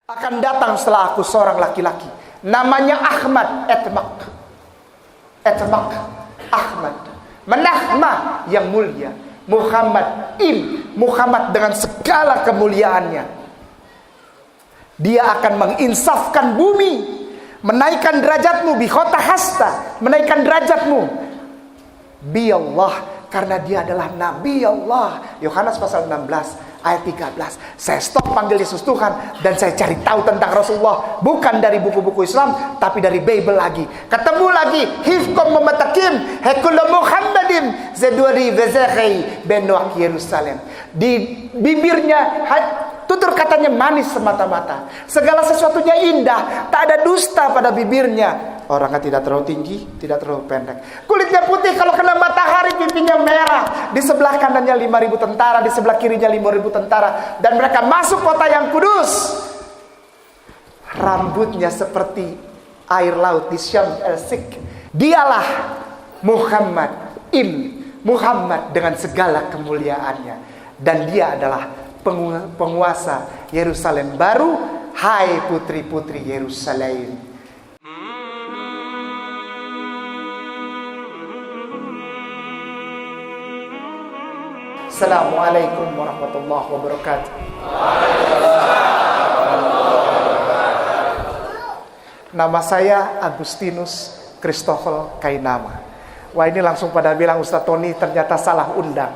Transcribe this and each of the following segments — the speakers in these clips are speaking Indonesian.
Akan datang setelah aku seorang laki-laki, namanya Ahmad, Etmak Ahmad, Menahma yang mulia, Muhammad Muhammad dengan segala kemuliaannya. Dia akan menginsafkan bumi, menaikkan derajatmu, bikhota hasta, menaikkan derajatmu, bi Allah, karena dia adalah Nabi Allah. Yohanes pasal 16 ayat 13. Saya stop panggil Yesus Tuhan dan saya cari tahu tentang Rasulullah, bukan dari buku-buku Islam tapi dari Bible lagi. Ketemu lagi hifkom mematakim hekul Muhammadin zeduri vezekhi benuak Yerusalem. Di bibirnya tutur katanya manis semata-mata, segala sesuatunya indah, tak ada dusta pada bibirnya. Orangnya tidak terlalu tinggi, tidak terlalu pendek. Kulitnya putih, kalau kena matahari pipinya merah. Di sebelah kanannya 5.000 tentara, di sebelah kirinya 5.000 tentara. Dan mereka masuk kota yang kudus. Rambutnya seperti air laut di Syam el-Sik. Dialah Muhammad Muhammad dengan segala kemuliaannya. Dan dia adalah penguasa Yerusalem baru. Hai putri-putri Yerusalem. Assalamualaikum warahmatullahi wabarakatuh. Nama saya Agustinus Christopher Kainama. Wah, ini langsung pada bilang Ustaz Tony ternyata salah undang.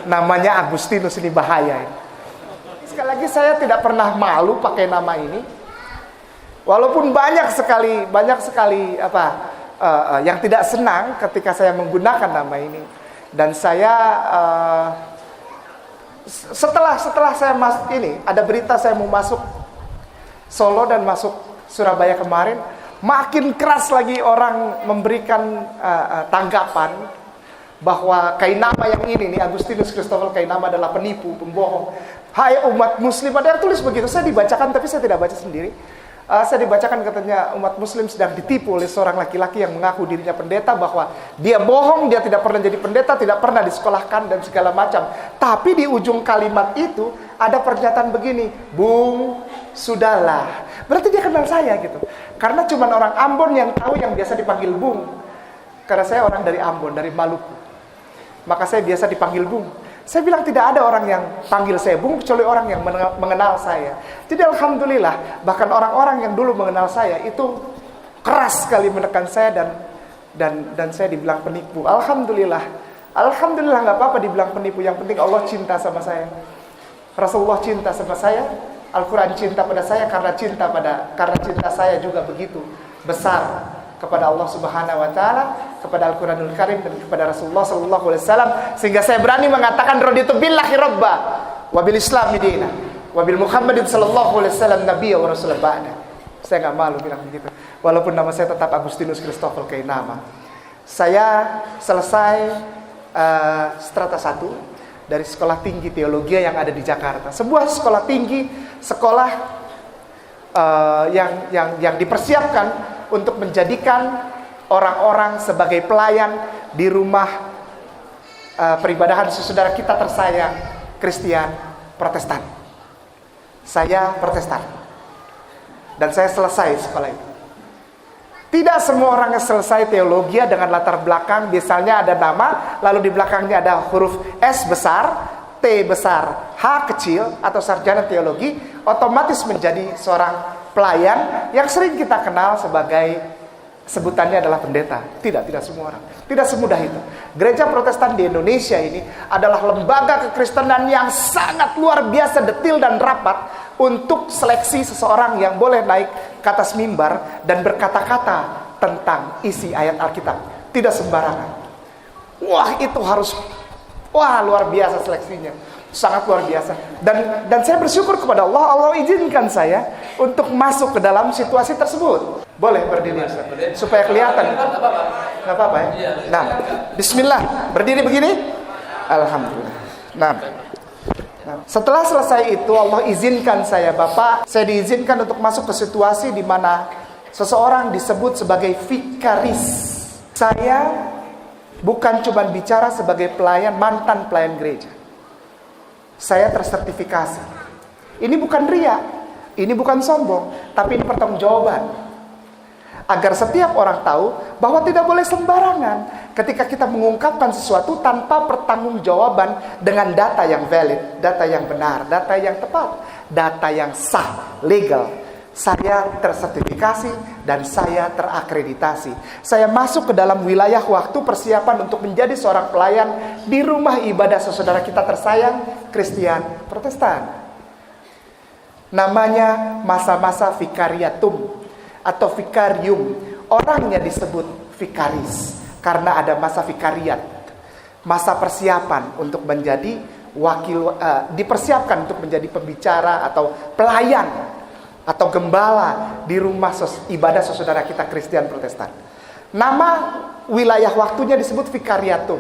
Namanya Agustinus, ini bahaya ini. Sekali lagi saya tidak pernah malu pakai nama ini. Walaupun banyak sekali yang tidak senang ketika saya menggunakan nama ini. Dan saya setelah saya ada berita saya mau masuk Solo dan masuk Surabaya kemarin, makin keras lagi orang memberikan tanggapan bahwa Kainama yang ini nih, Agustinus Christopher Kainama adalah penipu, pembohong. Hai umat muslim, ada yang tulis begitu. Saya dibacakan tapi saya tidak baca sendiri. Saya dibacakan katanya umat muslim sedang ditipu oleh seorang laki-laki yang mengaku dirinya pendeta, bahwa dia bohong, dia tidak pernah jadi pendeta, tidak pernah disekolahkan dan segala macam. Tapi di ujung kalimat itu ada pernyataan begini, Bung, sudahlah. Berarti dia kenal saya gitu. Karena cuma orang Ambon yang tahu yang biasa dipanggil Bung. Karena saya orang dari Ambon, dari Maluku. Maka saya biasa dipanggil Bung. Saya bilang tidak ada orang yang panggil saya Bung kecuali orang yang mengenal saya. Jadi alhamdulillah, bahkan orang-orang yang dulu mengenal saya itu keras sekali menekan saya dan saya dibilang penipu. Alhamdulillah nggak apa-apa dibilang penipu. Yang penting Allah cinta sama saya, Rasulullah cinta sama saya, Al-Quran cinta pada saya, karena cinta saya juga begitu besar kepada Allah Subhanahu wa taala, kepada Al-Qur'anul Karim dan kepada Rasulullah sallallahu alaihi wasallam, sehingga saya berani mengatakan raditu billahi rabba wa bil islami dina wa bil Muhammadin sallallahu alaihi wasallam nabiyya wa rasulan ba'da. Saya enggak malu bilang begitu. Walaupun nama saya tetap Agustinus Christopher Kainama. Saya selesai strata 1 dari Sekolah Tinggi Teologi yang ada di Jakarta. Sebuah sekolah tinggi, yang dipersiapkan untuk menjadikan orang-orang sebagai pelayan di rumah peribadahan saudara kita tersayang, Kristen Protestan. Saya Protestan. Dan saya selesai sekolah itu. Tidak semua orang yang selesai teologi dengan latar belakang, misalnya ada nama, lalu di belakangnya ada huruf S besar, T besar, H kecil, atau sarjana teologi, otomatis menjadi seorang pelayan yang sering kita kenal sebagai sebutannya adalah pendeta. Tidak semua orang. Tidak semudah itu. Gereja Protestan di Indonesia ini adalah lembaga kekristenan yang sangat luar biasa detil dan rapat untuk seleksi seseorang yang boleh naik ke atas mimbar dan berkata-kata tentang isi ayat Alkitab. Tidak sembarangan. Wah, luar biasa seleksinya. Sangat luar biasa. Dan saya bersyukur kepada Allah izinkan saya untuk masuk ke dalam situasi tersebut. Boleh berdiri supaya kelihatan. Enggak apa-apa ya. Nah, bismillah. Berdiri begini. Alhamdulillah. Nah, setelah selesai itu Allah izinkan saya, Bapak, saya diizinkan untuk masuk ke situasi di mana seseorang disebut sebagai vikaris. Saya bukan cuma bicara sebagai mantan pelayan gereja. Saya tersertifikasi. Ini bukan ria. Ini bukan sombong, tapi ini pertanggungjawaban. Agar setiap orang tahu bahwa tidak boleh sembarangan ketika kita mengungkapkan sesuatu tanpa pertanggungjawaban dengan data yang valid, data yang benar, data yang tepat, data yang sah, legal. Saya tersertifikasi dan saya terakreditasi. Saya masuk ke dalam wilayah waktu persiapan untuk menjadi seorang pelayan di rumah ibadah saudara kita tersayang, Kristen Protestan. Namanya masa-masa vikariatum atau vikarium. Orangnya disebut vikaris karena ada masa vikariat, masa persiapan untuk menjadi wakil, dipersiapkan untuk menjadi pembicara atau pelayan atau gembala di rumah ibadah saudara kita Kristen Protestan. Nama wilayah waktunya disebut vikariatum.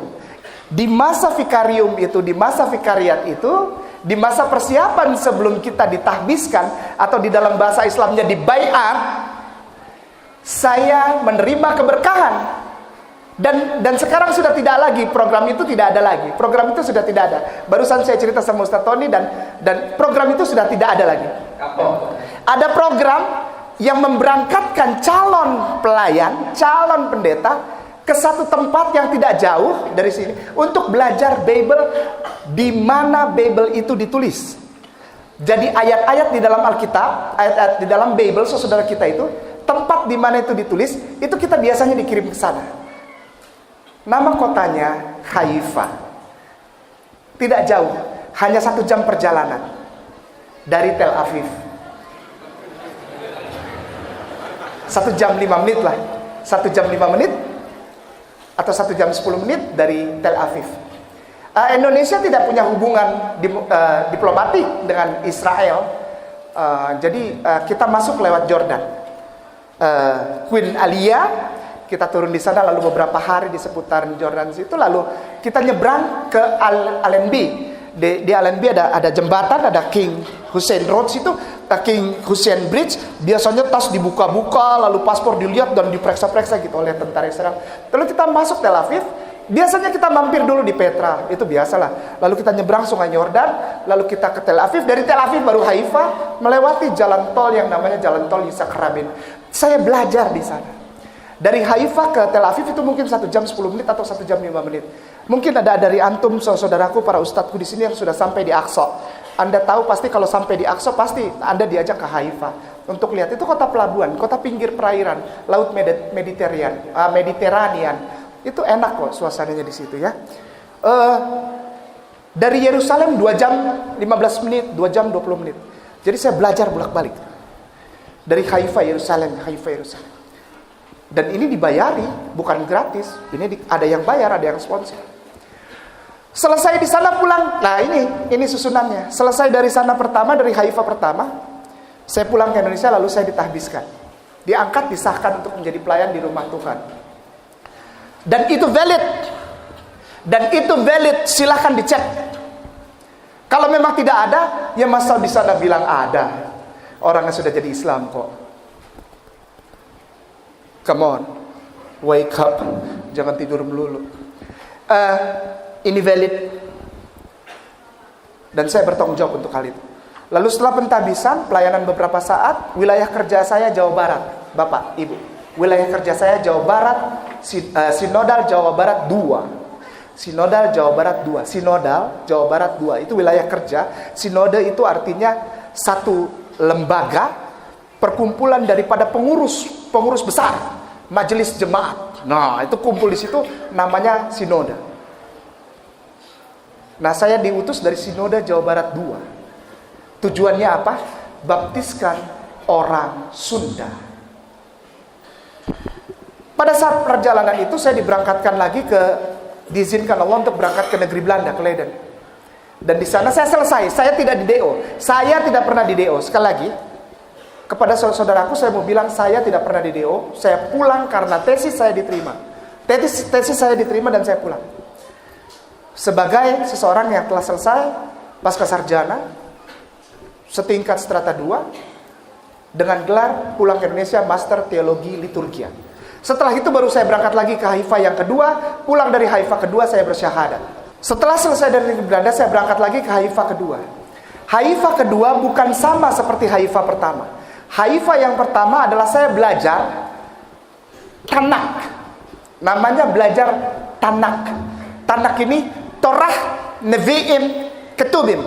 Di masa vikarium itu, di masa vikariat itu, di masa persiapan sebelum kita ditahbiskan atau di dalam bahasa Islamnya dibaiat, saya menerima keberkahan. Dan sekarang sudah tidak lagi, program itu tidak ada lagi. Program itu sudah tidak ada. Barusan saya cerita sama Ustaz Tony dan program itu sudah tidak ada lagi. Ada program yang memberangkatkan calon pelayan, calon pendeta ke satu tempat yang tidak jauh dari sini untuk belajar Bible di mana Bible itu ditulis. Jadi ayat-ayat di dalam Alkitab, ayat-ayat di dalam Bible saudara kita itu, tempat di mana itu ditulis, itu kita biasanya dikirim ke sana. Nama kotanya Haifa. Tidak jauh, hanya 1 jam perjalanan dari Tel Aviv. 1 jam 5 menit lah. 1 jam 5 menit atau 1 jam 10 menit dari Tel Aviv. Indonesia tidak punya hubungan diplomatik dengan Israel. Jadi kita masuk lewat Jordan. Queen Alia, kita turun di sana lalu beberapa hari di seputaran Jordan situ, lalu kita nyebrang ke Allenby. Di Allenby ada jembatan, ada King Hussein Road situ, King Hussein Bridge. Biasanya tas dibuka-buka, lalu paspor dilihat dan diperiksa-periksa gitu oleh tentara Israel. Lalu kita masuk Tel Aviv. Biasanya kita mampir dulu di Petra, itu biasalah. Lalu kita nyebrang sungai Yordan, lalu kita ke Tel Aviv. Dari Tel Aviv baru Haifa, melewati jalan tol yang namanya jalan tol Yitzhak Rabin. Saya belajar di sana. Dari Haifa ke Tel Aviv itu mungkin 1 jam 10 menit atau 1 jam 5 menit. Mungkin ada dari antum, saudaraku, para ustadku di sini yang sudah sampai di Aqsa. Anda tahu pasti kalau sampai di Aqsa pasti Anda diajak ke Haifa untuk lihat itu kota pelabuhan, kota pinggir perairan, laut Mediterranean. Itu enak kok suasananya di situ ya. Dari Yerusalem 2 jam 15 menit, 2 jam 20 menit. Jadi saya belajar bolak-balik. Dari Haifa Yerusalem, Haifa Yerusalem. Dan ini dibayari, bukan gratis. Ini ada yang bayar, ada yang sponsor. Selesai di sana pulang. Nah ini susunannya. Selesai dari sana pertama, dari Haifa pertama, saya pulang ke Indonesia lalu saya ditahbiskan. Diangkat, disahkan untuk menjadi pelayan di rumah Tuhan. Dan itu valid. Dan itu valid, silahkan dicek. Kalau memang tidak ada, ya masa di sana bilang ada. Orangnya sudah jadi Islam kok. Come on, wake up, jangan tidur melulu. Ini valid, dan saya bertanggung jawab untuk hal itu. Lalu setelah pentahbisan, pelayanan beberapa saat, wilayah kerja saya Jawa Barat, Bapak, Ibu. Wilayah kerja saya Jawa Barat, Sinodal Jawa Barat 2. Sinodal Jawa Barat 2. Sinodal Jawa Barat 2 itu wilayah kerja. Sinode itu artinya satu lembaga perkumpulan daripada pengurus besar, majelis jemaat. Nah, itu kumpul di situ namanya sinode. Nah, saya diutus dari Sinode Jawa Barat 2. Tujuannya apa? Baptiskan orang Sunda. Pada saat perjalanan itu saya diberangkatkan lagi diizinkan Allah untuk berangkat ke negeri Belanda, ke Leiden. Dan di sana saya selesai. Saya tidak di DO. Saya tidak pernah di DO. Sekali lagi, kepada saudaraku saya mau bilang saya tidak pernah di DO. Saya pulang karena tesis saya diterima. Tesis saya diterima dan saya pulang. Sebagai seseorang yang telah selesai pasca sarjana setingkat strata 2 dengan gelar pulang ke Indonesia Master Teologi Liturgia. Setelah itu baru saya berangkat lagi ke Haifa yang kedua. Pulang dari Haifa kedua saya bersyahadat. Setelah selesai dari Belanda saya berangkat lagi ke Haifa kedua. Haifah kedua bukan sama seperti haifah pertama. Haifah yang pertama adalah saya belajar Tanak. Namanya belajar Tanak. Tanak ini Torah, Nevi'im, Ketubim.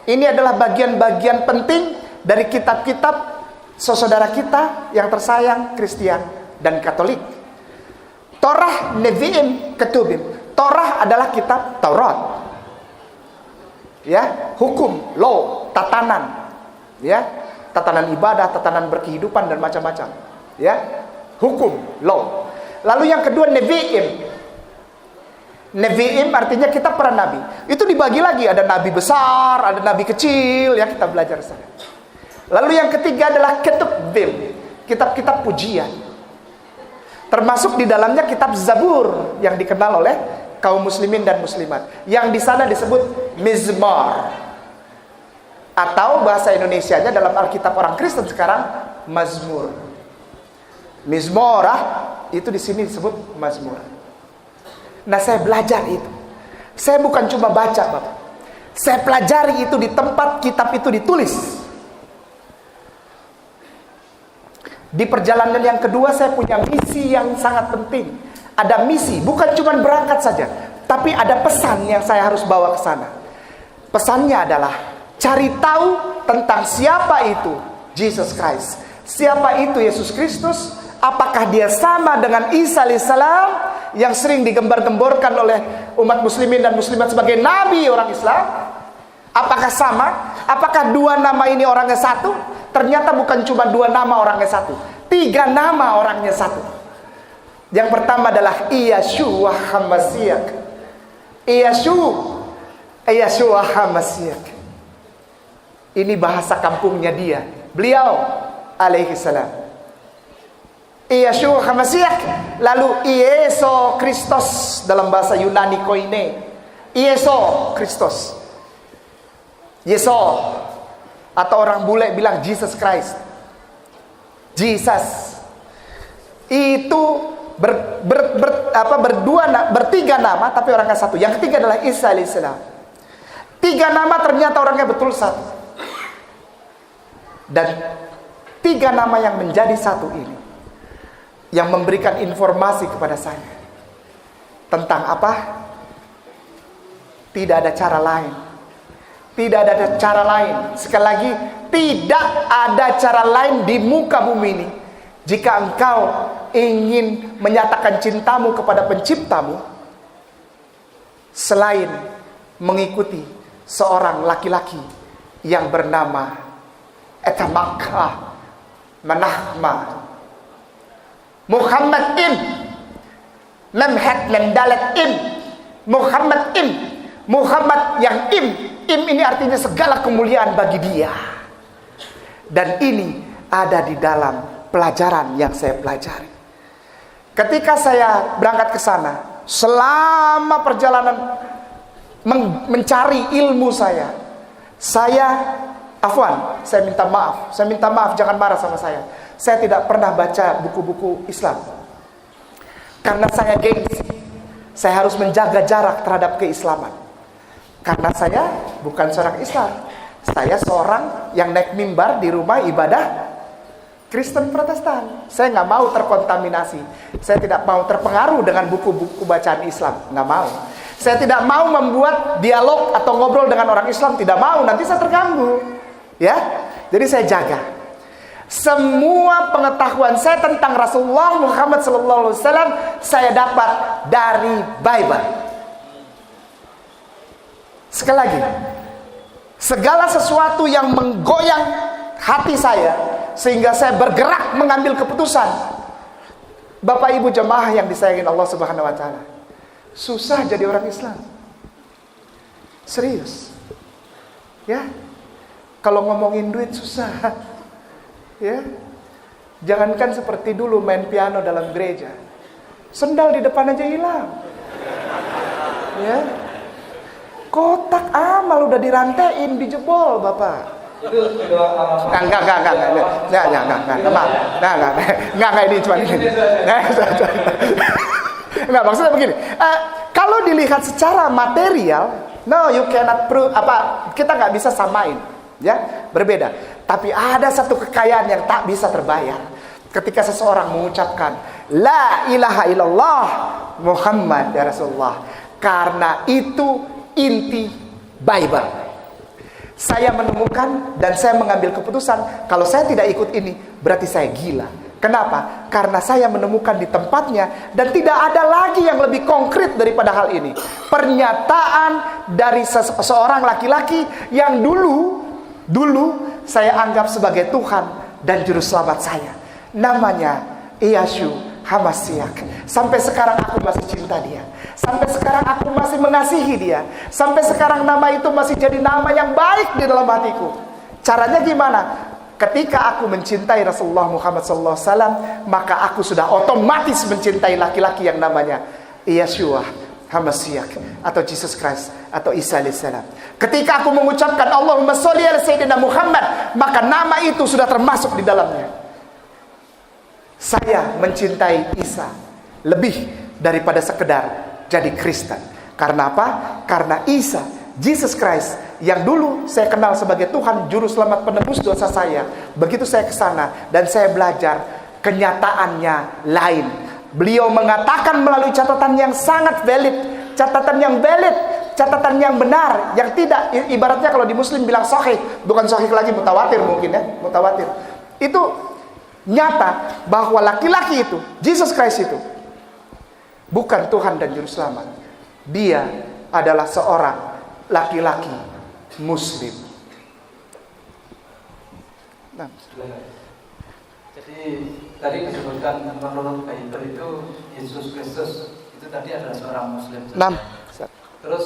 Ini adalah bagian-bagian penting dari kitab-kitab saudara kita yang tersayang Kristen dan Katolik. Torah, Nevi'im, Ketubim. Torah adalah kitab Taurat. Ya, hukum, law, tatanan. Ya, tatanan ibadah, tatanan berkehidupan dan macam-macam. Ya, hukum, law. Lalu yang kedua Nevi'im. Nevi'im artinya kitab para nabi. Itu dibagi lagi, ada nabi besar, ada nabi kecil, ya kita belajar sana. Lalu yang ketiga adalah Ketubim, kitab-kitab pujian. Termasuk di dalamnya kitab Zabur yang dikenal oleh kaum muslimin dan muslimat. Yang di sana disebut Mizmar. Atau bahasa Indonesianya dalam Alkitab orang Kristen sekarang Mazmur. Mizmorah itu di sini disebut Mazmur. Nah, saya belajar itu. Saya bukan cuma baca, Bapak. Saya pelajari itu di tempat kitab itu ditulis. Di perjalanan yang kedua saya punya misi yang sangat penting. Ada misi, bukan cuma berangkat saja, tapi ada pesan yang saya harus bawa ke sana. Pesannya adalah cari tahu tentang siapa itu Jesus Christ. Siapa itu Yesus Kristus? Apakah dia sama dengan Isa alaihissalam yang sering digembar-gemborkan oleh umat muslimin dan muslimat sebagai nabi orang Islam? Apakah sama? Apakah dua nama ini orangnya satu? Ternyata bukan cuma dua nama orangnya satu, 3 nama orangnya satu. Yang pertama adalah Yeshua HaMashiach. Yeshua HaMashiach. Ini bahasa kampungnya dia. Beliau alaihi salam. Yeshua HaMashiach. Lalu Yesus Kristus dalam bahasa Yunani koine. Yesus Kristus. Yesus, atau orang bule bilang Jesus Christ. Jesus. Itu bertiga nama tapi orangnya satu. Yang ketiga adalah Isa alaihissalam. 3 nama ternyata orangnya betul satu. Dan 3 nama yang menjadi satu ini yang memberikan informasi kepada saya tentang apa? Tidak ada cara lain. Tidak ada cara lain. Sekali lagi, tidak ada cara lain di muka bumi ini. Jika engkau ingin menyatakan cintamu kepada penciptamu, selain mengikuti seorang laki-laki yang bernama Etamaka Manahma Muhammad Im Memhat Memdalat Im Muhammad Im, Muhammad yang Im ini artinya segala kemuliaan bagi dia. Dan ini ada di dalam pelajaran yang saya pelajari. Ketika saya berangkat ke sana, selama perjalanan mencari ilmu saya minta maaf, jangan marah sama saya. Saya tidak pernah baca buku-buku Islam. Karena saya gengsi. Saya harus menjaga jarak terhadap keislaman. Karena saya bukan seorang Islam. Saya seorang yang naik mimbar di rumah ibadah Kristen Protestan. Saya nggak mau terkontaminasi. Saya tidak mau terpengaruh dengan buku-buku bacaan Islam. Nggak mau. Saya tidak mau membuat dialog atau ngobrol dengan orang Islam. Tidak mau. Nanti saya terganggu. Ya. Jadi saya jaga. Semua pengetahuan saya tentang Rasulullah Muhammad SAW saya dapat dari Bible. Sekali lagi, segala sesuatu yang menggoyang hati saya sehingga saya bergerak mengambil keputusan. Bapak Ibu jemaah yang disayangi Allah Subhanahu wa taala, susah jadi orang Islam. Serius. Ya. Kalau ngomongin duit susah. Ya. Jangankan seperti dulu main piano dalam gereja. Sendal di depan aja hilang. Ya. Kotak amal udah dirantein, dijebol, Bapak. Enggak, ini cuma ini. Enggak, maksudnya begini. Kalau dilihat secara material, No, you cannot prove kita nggak bisa samain, ya, berbeda. Tapi ada satu kekayaan yang tak bisa terbayar. Ketika seseorang mengucapkan La ilaha illallah Muhammad ya Rasulullah, karena itu inti Bible. Saya menemukan dan saya mengambil keputusan, kalau saya tidak ikut ini berarti saya gila. Kenapa? Karena saya menemukan di tempatnya dan tidak ada lagi yang lebih konkret daripada hal ini. Pernyataan dari seorang laki-laki yang dulu saya anggap sebagai Tuhan dan juru selamat saya. Namanya Yeshua HaMashiach. Sampai sekarang aku masih cinta dia. Sampai sekarang aku masih mengasihi dia. Sampai sekarang nama itu masih jadi nama yang baik di dalam hatiku. Caranya gimana? Ketika aku mencintai Rasulullah Muhammad SAW, maka aku sudah otomatis mencintai laki-laki yang namanya Yeshua HaMashiach atau Jesus Christ atau Isa alaihissalam. Ketika aku mengucapkan Allahumma sholli ala Sayyidina Muhammad, maka nama itu sudah termasuk di dalamnya. Saya mencintai Isa lebih daripada sekedar jadi Kristen. Karena apa? Karena Isa, Jesus Christ, yang dulu saya kenal sebagai Tuhan Juru Selamat penebus dosa saya. Begitu saya ke sana dan saya belajar, kenyataannya lain. Beliau mengatakan melalui catatan yang sangat valid, catatan yang benar, yang tidak, ibaratnya kalau di Muslim bilang sahih, bukan sahih lagi, mutawatir mungkin ya, mutawatir. Itu nyata bahwa laki-laki itu, Jesus Christ itu bukan Tuhan dan Juru Selamat. Dia adalah seorang laki-laki Muslim. Nah. Jadi tadi disebutkan menurut Bible itu Yesus Kristus itu tadi adalah seorang Muslim. Nah. Terus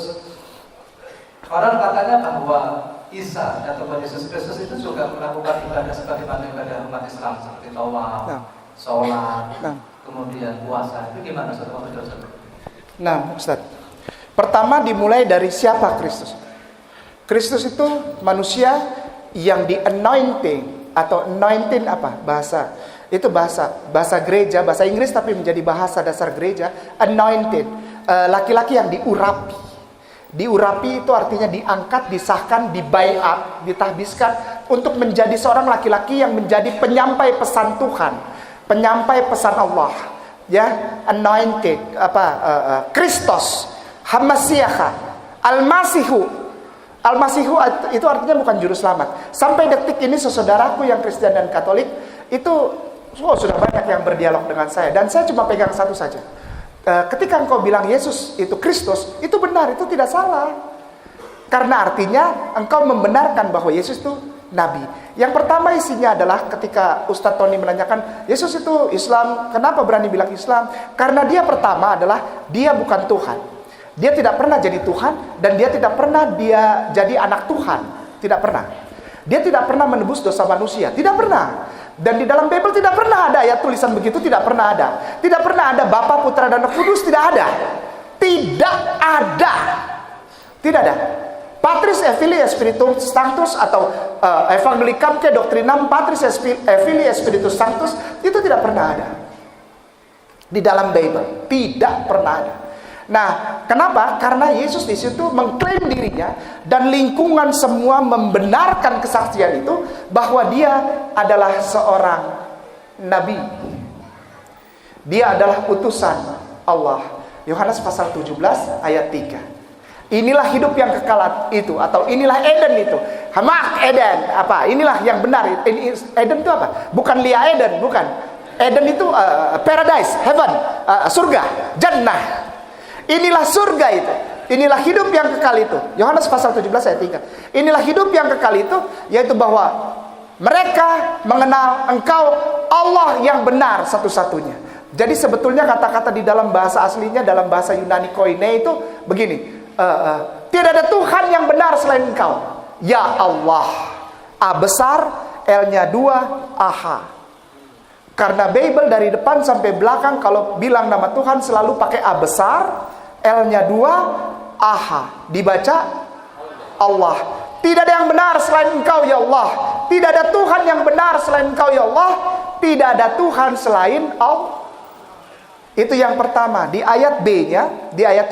orang katanya bahwa Isa atau Yesus Kristus itu juga melakukan ibadah sebagaimana ibadah umat Islam seperti tawaf, sholat, kemudian puasa. Itu gimana Ustaz? Nah, Ustaz. Pertama dimulai dari siapa Kristus? Kristus itu manusia yang di anointing atau anointing apa? Bahasa. Itu bahasa gereja, bahasa Inggris tapi menjadi bahasa dasar gereja, anointed. Laki-laki yang diurapi. Diurapi itu artinya diangkat, disahkan, dibaiat, ditahbiskan untuk menjadi seorang laki-laki yang menjadi penyampai pesan Tuhan, penyampai pesan Allah. Ya, anointed Kristus, HaMashiach, Al-Masihu. Al-Masihu itu artinya bukan juru selamat. Sampai detik ini saudaraku yang Kristen dan Katolik itu sudah banyak yang berdialog dengan saya dan saya cuma pegang satu saja. Ketika engkau bilang Yesus itu Kristus, itu benar, itu tidak salah. Karena artinya engkau membenarkan bahwa Yesus itu Nabi. Yang pertama isinya adalah ketika Ustadz Tony menanyakan, Yesus itu Islam, kenapa berani bilang Islam? Karena dia pertama adalah, dia bukan Tuhan. Dia tidak pernah jadi Tuhan, dan dia tidak pernah dia jadi anak Tuhan. Tidak pernah. Dia tidak pernah menebus dosa manusia. Tidak pernah. Dan di dalam Bible tidak pernah ada ayat tulisan begitu, tidak pernah ada. Tidak pernah ada Bapa, Putra, dan Roh Kudus, tidak ada. Tidak ada. Tidak ada. Patris et Spiritus Sanctus atau Evangelicam ke Doctrinam Patris et Spiritus Sanctus itu tidak pernah ada. Di dalam Bible tidak pernah ada. Nah, kenapa? Karena Yesus di situ mengklaim dirinya dan lingkungan semua membenarkan kesaksian itu bahwa dia adalah seorang nabi. Dia adalah utusan Allah. Yohanes pasal 17 ayat 3. Inilah hidup yang kekal itu, atau inilah Eden itu. Hamak Eden, apa? Inilah yang benar. Eden itu apa? Bukan Lia Eden, bukan. Eden itu paradise, heaven, surga, jannah. Inilah surga itu. Inilah hidup yang kekal itu. Yohanes pasal 17 ayat 3. Inilah hidup yang kekal itu, yaitu bahwa mereka mengenal engkau Allah yang benar satu-satunya. Jadi sebetulnya kata-kata di dalam bahasa aslinya, dalam bahasa Yunani koine itu begini. Tidak ada Tuhan yang benar selain engkau, ya Allah. A besar, L-nya 2, AH. Karena Bible dari depan sampai belakang kalau bilang nama Tuhan selalu pakai A besar, L-nya 2, AH. Dibaca Allah. Tidak ada yang benar selain engkau ya Allah. Tidak ada Tuhan yang benar selain engkau ya Allah. Tidak ada Tuhan selain Allah. Itu yang pertama. Di ayat B-nya, di ayat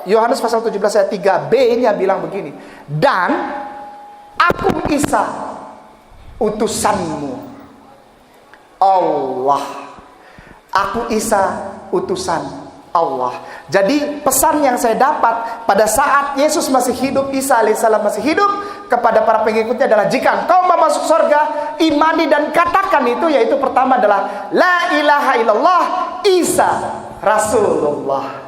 Yohanes pasal 17 ayat 3b-nya bilang begini. Dan aku Isa, utusanmu. Allah. Aku Isa, utusan Allah. Jadi pesan yang saya dapat pada saat Yesus masih hidup, Isa alaihissalam masih hidup, kepada para pengikutnya adalah, jika engkau mau masuk surga, imani dan katakan itu, yaitu pertama adalah la ilaha illallah, Isa Rasulullah.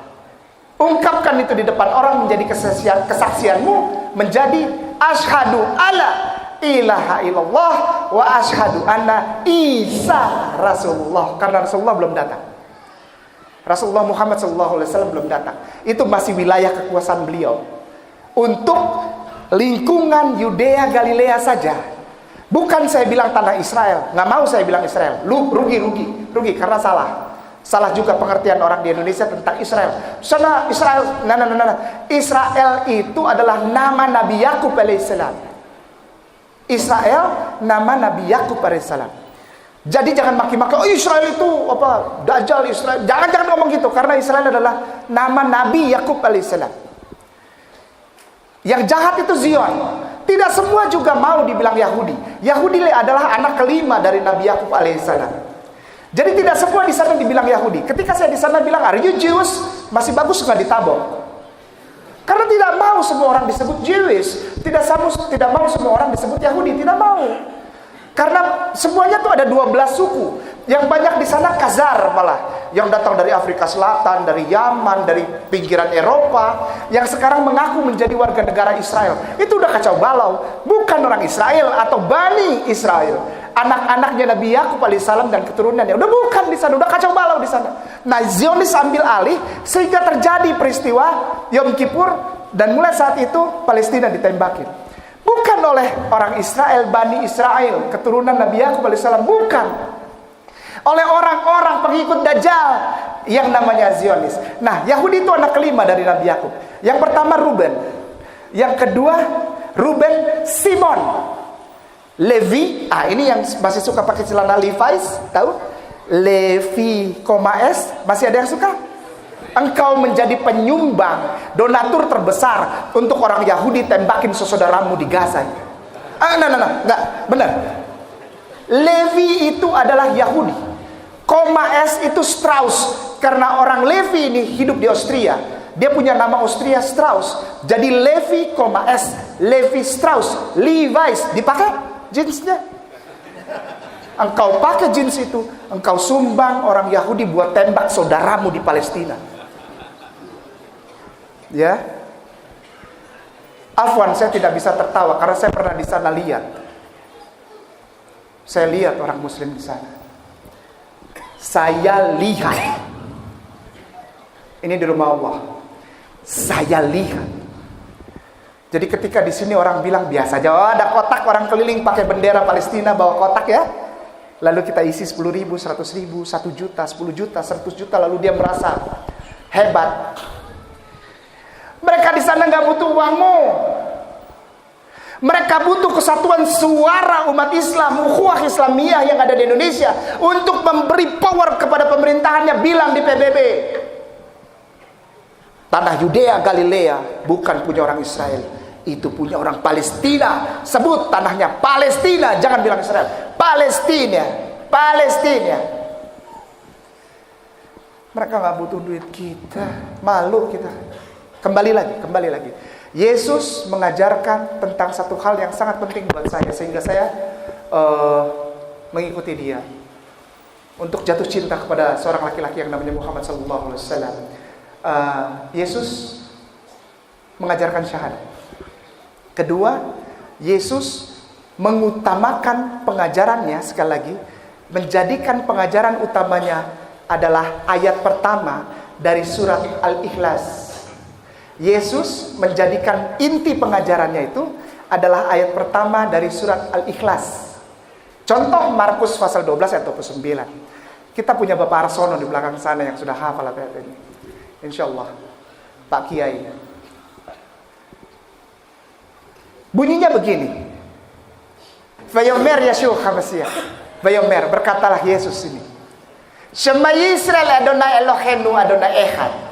Ungkapkan itu di depan orang menjadi kesaksianmu, menjadi asyhadu alla ilaha illallah wa asyhadu anna Isa Rasulullah. Karena Rasulullah belum datang. Rasulullah Muhammad SAW belum datang. Itu masih wilayah kekuasaan beliau. Untuk lingkungan Yudea Galilea saja. Bukan saya bilang tanah Israel. Nggak mau saya bilang Israel. Rugi karena salah. Salah juga pengertian orang di Indonesia tentang Israel. Sana Israel, Israel itu adalah nama Nabi Yakub alaihissalam. Israel nama Nabi Yakub alaihissalam. Jadi jangan maki-maki, oh Israel itu apa? Dajjal Israel. Jangan ngomong gitu, karena Israel adalah nama Nabi Yakub alaihissalam. Yang jahat itu Zion. Tidak semua juga mau dibilang Yahudi. Yahudi adalah anak kelima dari Nabi Yakub alaihissalam. Jadi tidak semua di sana dibilang Yahudi. Ketika saya di sana bilang, "Are you Jews?" Masih bagus nggak ditabok. Karena tidak mau semua orang disebut Jewish. Tidak mau semua orang disebut Yahudi. Tidak mau. Karena semuanya tuh ada 12 suku. Yang banyak di sana Khazar malah. Yang datang dari Afrika Selatan, dari Yaman, dari pinggiran Eropa. Yang sekarang mengaku menjadi warga negara Israel. Itu udah kacau balau. Bukan orang Israel atau Bani Israel. Anak-anaknya Nabi Yakub alaihissalam dan keturunannya. Udah bukan di sana, udah kacau balau di sana. Nah, Zionis ambil alih sehingga terjadi peristiwa Yom Kippur. Dan mulai saat itu Palestina ditembakin. Bukan oleh orang Israel, Bani Israel, keturunan Nabi Yakub alaihissalam, bukan. Oleh orang-orang pengikut Dajjal yang namanya Zionis. Nah, Yahudi itu anak kelima dari Nabi Yakub. Yang pertama Ruben. Yang kedua Ruben, Simon, Levi. Ini yang masih suka pakai celana Levi's, tahu? Levi, S. Masih ada yang suka? Engkau menjadi penyumbang, donatur terbesar untuk orang Yahudi, tembakin saudaramu di Gaza. Enggak, benar. Levi itu adalah Yahudi. S itu Strauss, karena orang Levi ini hidup di Austria. Dia punya nama Austria Strauss. Jadi Levi, S, Levi Strauss, Levi's, dipakai jeansnya. Engkau pakai jeans itu, engkau sumbang orang Yahudi buat tembak saudaramu di Palestina. Ya, afwan, saya tidak bisa tertawa karena saya pernah di sana lihat. Saya lihat orang Muslim di sana. Saya lihat. Ini di rumah Allah. Saya lihat. Jadi ketika di sini orang bilang biasa aja, oh, ada kotak orang keliling pakai bendera Palestina, bawa kotak ya. Lalu kita isi 10.000, 100.000, 1 juta, 10 juta, 100 juta, lalu dia merasa hebat. Mereka di sana nggak butuh uangmu. Mereka butuh kesatuan suara umat Islam, ukhuwah Islamiyah yang ada di Indonesia untuk memberi power kepada pemerintahannya. Bilang di PBB, tanah Yudea Galilea bukan punya orang Israel, itu punya orang Palestina. Sebut tanahnya Palestina, jangan bilang Israel. Palestina. Mereka nggak butuh duit kita, malu kita. Kembali lagi. Yesus mengajarkan tentang satu hal yang sangat penting buat saya, sehingga saya mengikuti dia untuk jatuh cinta kepada seorang laki-laki yang namanya Muhammad SAW. Yesus mengajarkan syahadat. Kedua, Yesus mengutamakan pengajarannya, sekali lagi, menjadikan pengajaran utamanya adalah ayat pertama dari surat Al-Ikhlas. Yesus menjadikan inti pengajarannya itu adalah ayat pertama dari surat Al-Ikhlas. Contoh Markus pasal 12 ayat 29. Kita punya Bapak Arsono di belakang sana yang sudah hafal ayat ini. Insyaallah. Pak Kiai. Bunyinya begini. Vayomer Yeshua HaMashiach. Vayomer, berkatalah Yesus ini. Shema Yisrael Adonai Eloheinu Adonai Echad.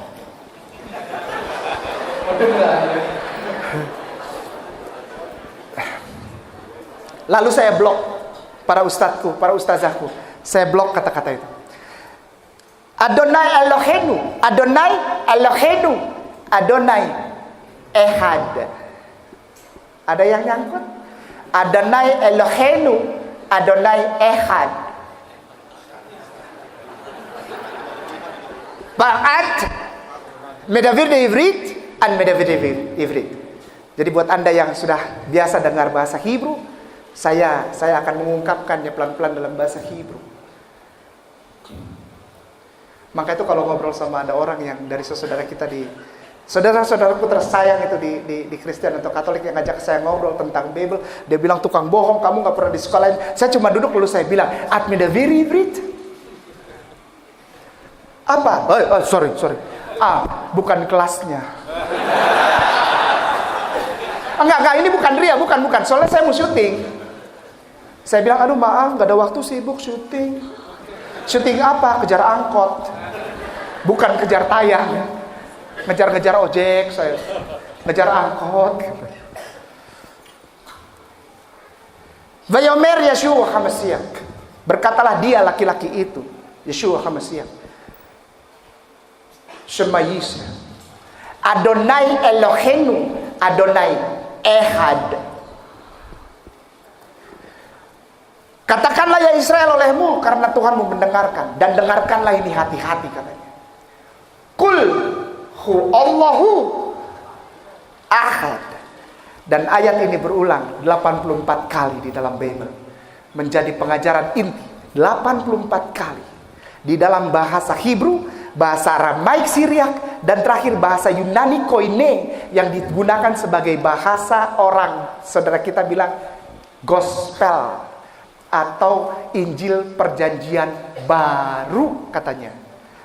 Lalu saya blok para ustadzku, para ustazahku. Saya blok kata-kata itu. Adonai Eloheinu, Adonai Eloheinu, Adonai Ehad. Ada yang nyangkut? Adonai Eloheinu, Adonai Ehad. Ba'at Medavir de Ivrit and Medavir de Ivrit. Jadi buat Anda yang sudah biasa dengar bahasa Hebrew, saya akan mengungkapkannya pelan-pelan dalam bahasa Hebrew. Maka itu kalau ngobrol sama ada orang yang dari saudara kita saudara-saudaraku tersayang itu di Kristen atau Katolik yang ngajak saya ngobrol tentang Bible, dia bilang tukang bohong, kamu nggak pernah disekolahin. Saya cuma duduk lalu saya bilang, at Medavir Ivrit. Apa? Sorry. Bukan kelasnya. Enggak, ini bukan ria, bukan. Soalnya saya mau syuting. Saya bilang, aduh maaf, gak ada waktu, sibuk syuting. Syuting apa? Kejar angkot. Bukan kejar tayang. Ngejar-ngejar ojek, saya. Ngejar angkot. Vayomer Yeshua HaMashiach. Berkatalah dia laki-laki itu, Yeshua HaMashiach. Shema Yisrael. Adonai Eloheinu, Adonai Ehad. Katakanlah ya Israel olehmu, karena Tuhanmu mendengarkan. Dan dengarkanlah ini hati-hati katanya. Kul hu Allahu Ahad. Dan ayat ini berulang 84 kali di dalam Bible. Menjadi pengajaran inti 84 kali. Di dalam bahasa Hebrew, bahasa Aramaik Syriak, dan terakhir bahasa Yunani Koine yang digunakan sebagai bahasa orang. Saudara kita bilang gospel atau Injil perjanjian baru katanya.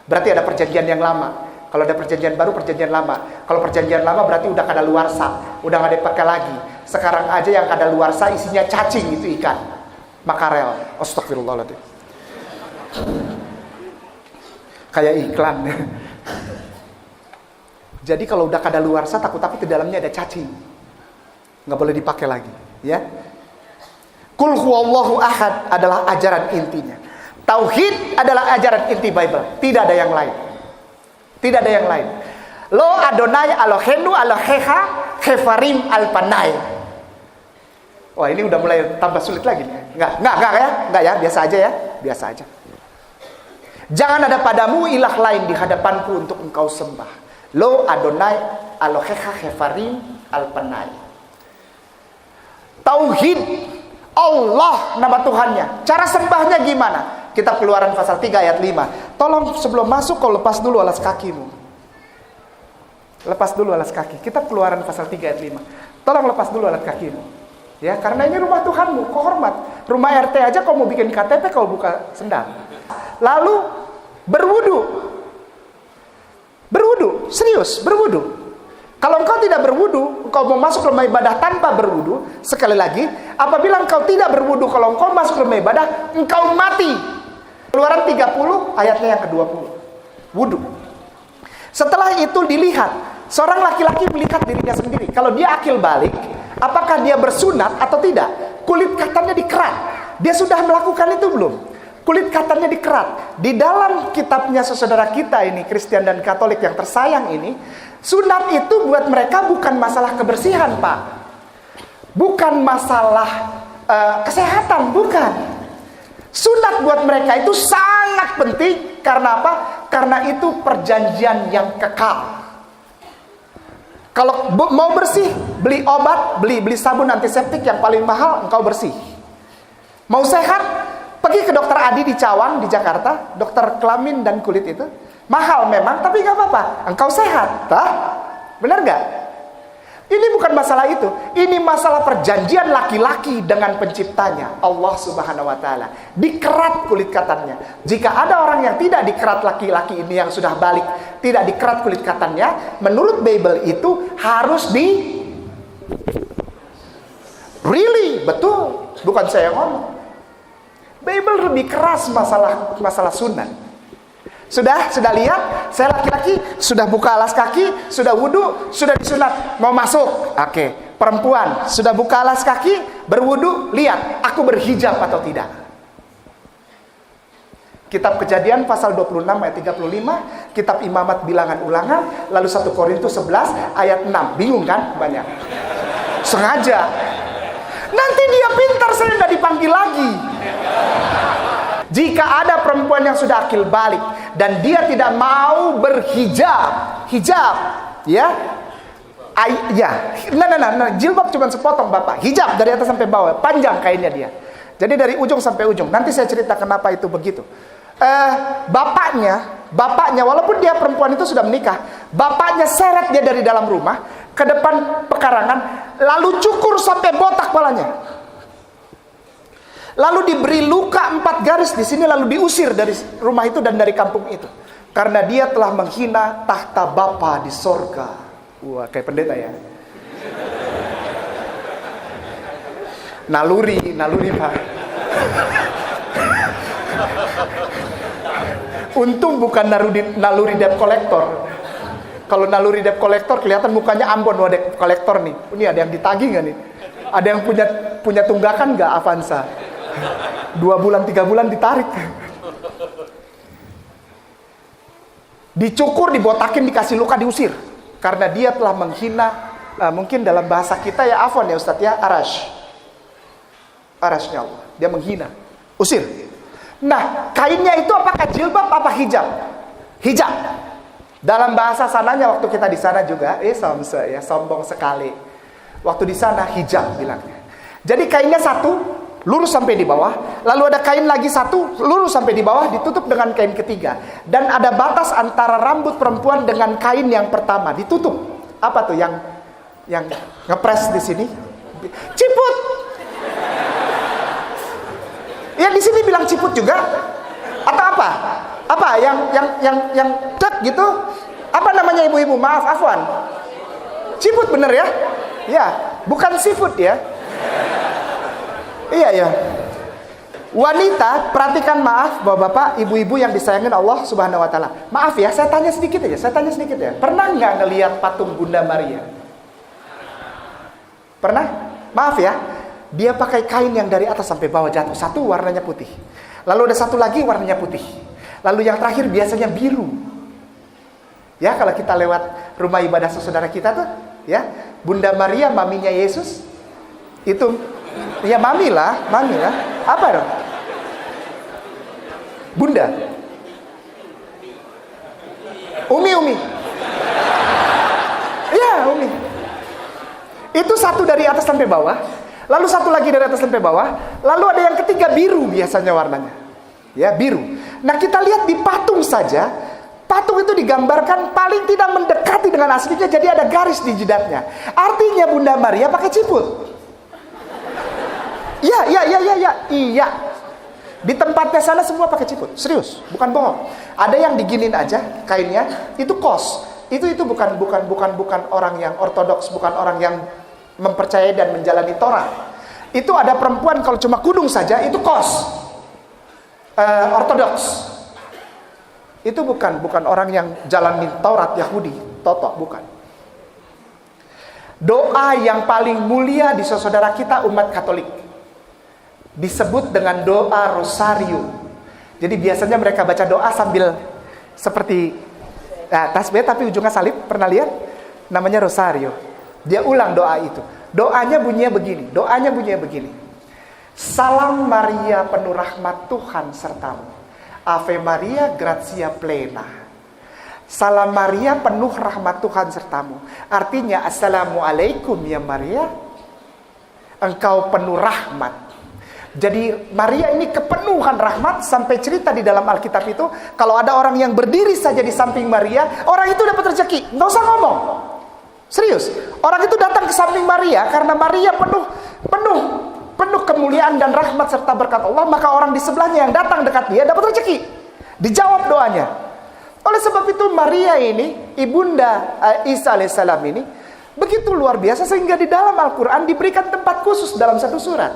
Berarti ada perjanjian yang lama. Kalau ada perjanjian baru, perjanjian lama. Kalau perjanjian lama berarti udah kadaluarsa, udah nggak dipakai lagi. Sekarang aja yang kadaluarsa isinya cacing itu ikan, makarel. Astagfirullahaladzim. Kayak iklan. Jadi kalau udah kadaluarsa, takut-takut di dalamnya ada cacing, nggak boleh dipakai lagi, ya. Kul huwallahu ahad adalah ajaran intinya. Tauhid adalah ajaran inti Bible. Tidak ada yang lain. Tidak ada yang lain. Lo Adonai Eloheinu Elohecha Hefarim Alpanai. Wah, ini udah mulai tambah sulit lagi. Enggak ya, biasa aja ya, biasa aja. Jangan ada padamu ilah lain di hadapanku untuk engkau sembah. Lo Adonai Elohecha Hefarim Alpanai. Tauhid Allah nama Tuhannya. Cara sembahnya gimana? Kitab Keluaran pasal 3 ayat 5. Tolong sebelum masuk kau lepas dulu alas kakimu. Lepas dulu alas kaki. Kitab Keluaran pasal 3 ayat 5. Tolong lepas dulu alas kakimu. Ya, karena ini rumah Tuhanmu, kau hormat. Rumah RT aja kau mau bikin KTP kau buka sendal. Lalu berwudu. Berwudu, serius, berwudu. Kalau engkau tidak berwudu, engkau mau masuk rumah ibadah tanpa berwudu, sekali lagi, apabila engkau tidak berwudu, kalau engkau masuk rumah ibadah, engkau mati. Keluaran 30 ayatnya yang ke-20. Wudu. Setelah itu dilihat, seorang laki-laki melihat dirinya sendiri. Kalau dia akil balik, apakah dia bersunat atau tidak? Kulit katanya dikerat. Dia sudah melakukan itu belum? Kulit katanya dikerat. Di dalam kitabnya saudara kita ini, Kristen dan Katolik yang tersayang ini, sunat itu buat mereka bukan masalah kebersihan, Pak. Bukan masalah kesehatan, bukan. Sunat buat mereka itu sangat penting. Karena apa? Karena itu perjanjian yang kekal. Kalau mau bersih, beli obat, beli sabun antiseptik yang paling mahal, engkau bersih. Mau sehat, pergi ke dokter Adi di Cawang, di Jakarta, dokter kelamin dan kulit itu. Mahal memang, tapi gak apa-apa. Engkau sehat. Benar gak? Ini bukan masalah itu. Ini masalah perjanjian laki-laki dengan penciptanya, Allah Subhanahu wa Ta'ala. Dikerat kulit katanya. Jika ada orang yang tidak dikerat laki-laki ini yang sudah balik, tidak dikerat kulit katanya, menurut Bible itu harus really, betul. Bukan saya yang ngomong. Bible lebih keras masalah sunat. Sudah lihat? Saya laki-laki, sudah buka alas kaki, sudah wudhu, sudah disunat, mau masuk. Oke. Perempuan, sudah buka alas kaki, berwudhu, lihat, aku berhijab atau tidak. Kitab Kejadian pasal 26 ayat 35, Kitab Imamat Bilangan Ulangan, lalu 1 Korintus 11 ayat 6. Bingung kan? Banyak. Sengaja. Nanti dia pintar, saya nggak dipanggil lagi. Jika ada perempuan yang sudah akil balik dan dia tidak mau berhijab, hijab, ya, jilbab cuma sepotong bapak, hijab dari atas sampai bawah, panjang kainnya dia. Jadi dari ujung sampai ujung. Nanti saya cerita kenapa itu begitu. Bapaknya, walaupun dia perempuan itu sudah menikah, bapaknya seret dia dari dalam rumah ke depan pekarangan, lalu cukur sampai botak kepalanya. Lalu diberi luka 4 garis di sini, lalu diusir dari rumah itu dan dari kampung itu, karena dia telah menghina tahta Bapa di sorga. Wah, kayak pendeta ya. Naluri Pak. Untung bukan naluri debt collector. Kalau naluri debt collector kelihatan mukanya Ambon, wah debt collector nih. Ini ada yang ditagih nggak nih? Ada yang punya tunggakan nggak Avanza? 2 bulan 3 bulan ditarik. Dicukur, dibotakin, dikasih luka, diusir. Karena dia telah menghina, mungkin dalam bahasa kita ya afwan ya Ustadz ya, arasnya Allah. Dia menghina, usir. Nah, kainnya itu apakah jilbab apa hijab? Hijab. Dalam bahasa sananya waktu kita di sana juga, sombong sekali. Waktu di sana hijab bilangnya. Jadi kainnya satu, lurus sampai di bawah. Lalu ada kain lagi satu, lurus sampai di bawah, ditutup dengan kain ketiga. Dan ada batas antara rambut perempuan dengan kain yang pertama, ditutup. Apa tuh yang ngepres di sini? Ciput. Yang di sini bilang ciput juga? Atau apa? Apa yang tek gitu? Apa namanya ibu-ibu? Maaf, afwan. Ciput bener ya? Ya, bukan seafood ya. Iya ya. Wanita, perhatikan, maaf Bapak-bapak, ibu-ibu yang disayangin Allah Subhanahu wa taala. Maaf ya, saya tanya sedikit ya. Pernah nggak ngelihat patung Bunda Maria? Pernah? Maaf ya. Dia pakai kain yang dari atas sampai bawah jatuh. Satu warnanya putih. Lalu ada satu lagi warnanya putih. Lalu yang terakhir biasanya biru. Ya, kalau kita lewat rumah ibadah saudara kita tuh, ya, Bunda Maria, maminya Yesus, itu ya mami lah. Apa dong? Bunda. Umi. Iya, Umi. Itu satu dari atas sampai bawah. Lalu satu lagi dari atas sampai bawah. Lalu ada yang ketiga biru biasanya warnanya. Ya, biru. Nah, kita lihat di patung saja. Patung itu digambarkan paling tidak mendekati dengan aslinya, jadi ada garis di jidatnya. Artinya Bunda Maria pakai ciput. Iya. Di tempatnya sana semua pakai ciput. Serius, bukan bohong. Ada yang diginin aja kainnya, itu kos. Itu bukan orang yang ortodoks, bukan orang yang mempercayai dan menjalani Torah. Itu ada perempuan kalau cuma kudung saja, itu kos. Ortodoks. Itu bukan orang yang jalani Taurat Yahudi, totok, bukan. Doa yang paling mulia di saudara kita umat Katolik disebut dengan doa rosario. Jadi biasanya mereka baca doa sambil seperti tasbih tapi ujungnya salib. Pernah lihat? Namanya rosario. Dia ulang doa itu. Doanya bunyinya begini. Salam Maria penuh rahmat Tuhan sertamu. Ave Maria gratia plena. Salam Maria penuh rahmat Tuhan sertamu. Artinya assalamualaikum ya Maria. Engkau penuh rahmat. Jadi Maria ini kepenuhan rahmat. Sampai cerita di dalam Alkitab itu, kalau ada orang yang berdiri saja di samping Maria, orang itu dapat rezeki. Nggak usah ngomong. Serius. Orang itu datang ke samping Maria karena Maria penuh kemuliaan dan rahmat serta berkat Allah, maka orang di sebelahnya yang datang dekat dia dapat rezeki. Dijawab doanya. Oleh sebab itu Maria ini, ibunda Isa alaihissalam ini, begitu luar biasa sehingga di dalam Al-Quran diberikan tempat khusus dalam satu surat.